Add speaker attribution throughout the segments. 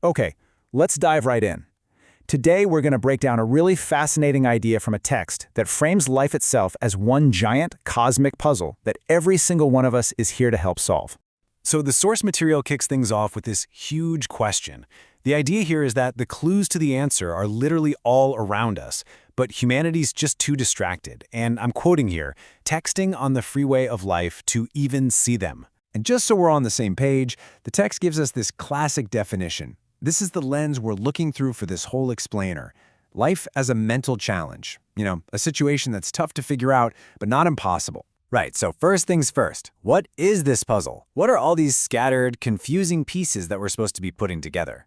Speaker 1: Okay, let's dive right in. Today, we're going to break down a really fascinating idea from a text that frames life itself as one giant cosmic puzzle that every single one of us is here to help solve. So the source material kicks things off with this huge question. The idea here is that the clues to the answer are literally all around us, but humanity's just too distracted, and I'm quoting here, texting on the freeway of life to even see them.
Speaker 2: And just so we're on the same page, the text gives us this classic definition. This is the lens we're looking through for this whole explainer. Life as a mental challenge. A situation that's tough to figure out, but not impossible.
Speaker 3: Right, so first things first, what is this puzzle? What are all these scattered, confusing pieces that we're supposed to be putting together?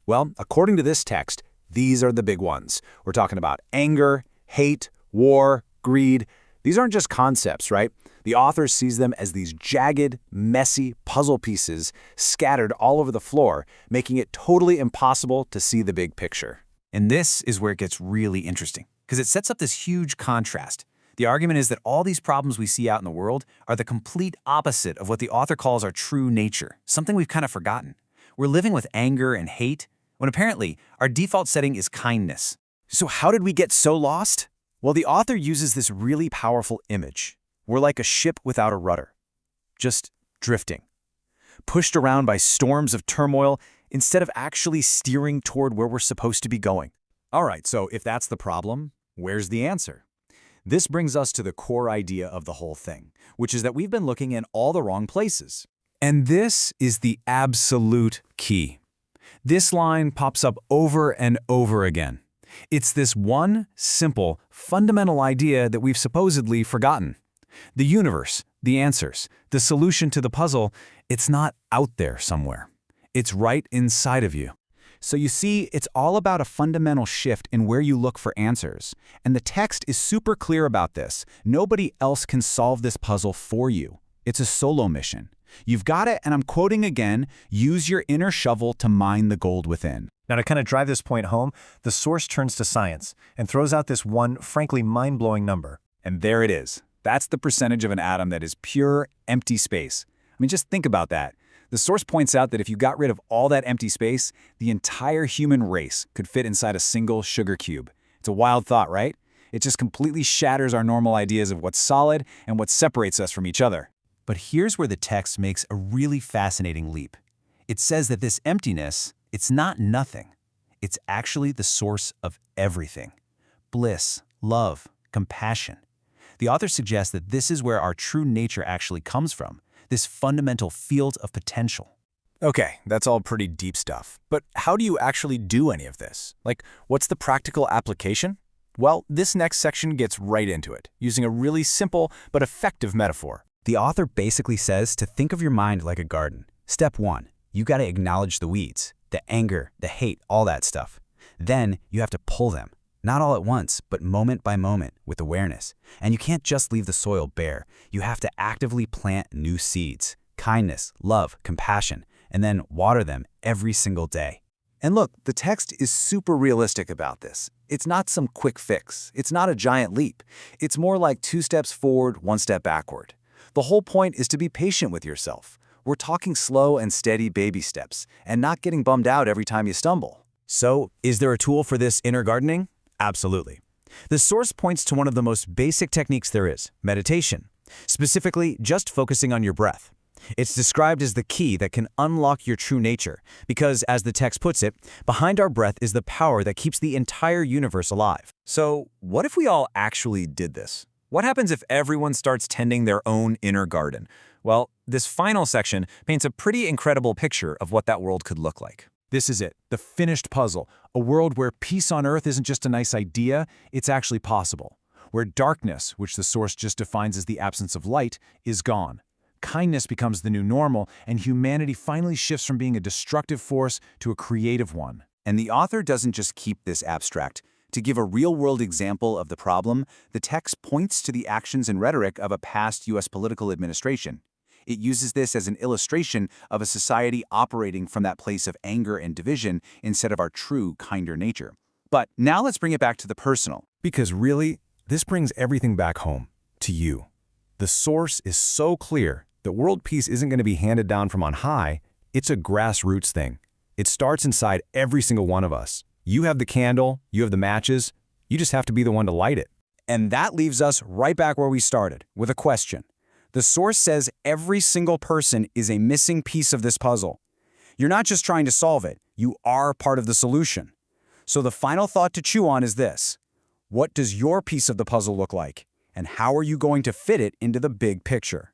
Speaker 1: Well, according to this text, these are the big ones. We're talking about anger, hate, war, greed. These aren't just concepts, right? The author sees them as these jagged, messy puzzle pieces scattered all over the floor, making it totally impossible to see the big picture.
Speaker 3: And this is where it gets really interesting, because it sets up this huge contrast. The argument is that all these problems we see out in the world are the complete opposite of what the author calls our true nature, something we've kind of forgotten. We're living with anger and hate, when apparently our default setting is kindness.
Speaker 1: So how did we get so lost? Well, the author uses this really powerful image. We're like a ship without a rudder, just drifting, pushed around by storms of turmoil instead of actually steering toward where we're supposed to be going. All right, so if that's the problem, where's the answer? This brings us to the core idea of the whole thing, which is that we've been looking in all the wrong places. And this is the absolute key. This line pops up over and over again. It's this one, simple, fundamental idea that we've supposedly forgotten. The universe, the answers, the solution to the puzzle, it's not out there somewhere. It's right inside of you. So you see, it's all about a fundamental shift in where you look for answers. And the text is super clear about this. Nobody else can solve this puzzle for you. It's a solo mission. You've got it, and I'm quoting again, use your inner shovel to mine the gold within.
Speaker 4: Now, to kind of drive this point home, the source turns to science and throws out this one, frankly, mind-blowing number.
Speaker 1: And there it is. That's the percentage of an atom that is pure, empty space. I mean, just think about that. The source points out that if you got rid of all that empty space, the entire human race could fit inside a single sugar cube. It's a wild thought, right? It just completely shatters our normal ideas of what's solid and what separates us from each other.
Speaker 3: But here's where the text makes a really fascinating leap. It says that this emptiness, it's not nothing. It's actually the source of everything. Bliss, love, compassion. The author suggests that this is where our true nature actually comes from, this fundamental field of potential.
Speaker 1: Okay, that's all pretty deep stuff. But how do you actually do any of this? Like, what's the practical application? Well, this next section gets right into it, using a really simple but effective metaphor.
Speaker 3: The author basically says to think of your mind like a garden. Step 1, you got to acknowledge the weeds, the anger, the hate, all that stuff. Then you have to pull them. Not all at once, but moment by moment with awareness. And you can't just leave the soil bare. You have to actively plant new seeds, kindness, love, compassion, and then water them every single day.
Speaker 1: And look, the text is super realistic about this. It's not some quick fix. It's not a giant leap. It's more like 2 steps forward, 1 step backward. The whole point is to be patient with yourself. We're talking slow and steady baby steps, and not getting bummed out every time you stumble.
Speaker 3: So, is there a tool for this inner gardening? Absolutely. The source points to one of the most basic techniques there is, meditation. Specifically, just focusing on your breath. It's described as the key that can unlock your true nature, because, as the text puts it, behind our breath is the power that keeps the entire universe alive.
Speaker 1: So, what if we all actually did this? What happens if everyone starts tending their own inner garden? Well, this final section paints a pretty incredible picture of what that world could look like. This is it, the finished puzzle, a world where peace on earth isn't just a nice idea, it's actually possible. Where darkness, which the source just defines as the absence of light, is gone. Kindness becomes the new normal, and humanity finally shifts from being a destructive force to a creative one. And the author doesn't just keep this abstract. To give a real-world example of the problem, the text points to the actions and rhetoric of a past U.S. political administration. It uses this as an illustration of a society operating from that place of anger and division instead of our true, kinder nature. But now let's bring it back to the personal.
Speaker 2: Because really, this brings everything back home, to you. The source is so clear that world peace isn't going to be handed down from on high, it's a grassroots thing. It starts inside every single one of us. You have the candle, you have the matches, you just have to be the one to light it.
Speaker 1: And that leaves us right back where we started, with a question. The source says every single person is a missing piece of this puzzle. You're not just trying to solve it, you are part of the solution. So the final thought to chew on is this. What does your piece of the puzzle look like? And how are you going to fit it into the big picture?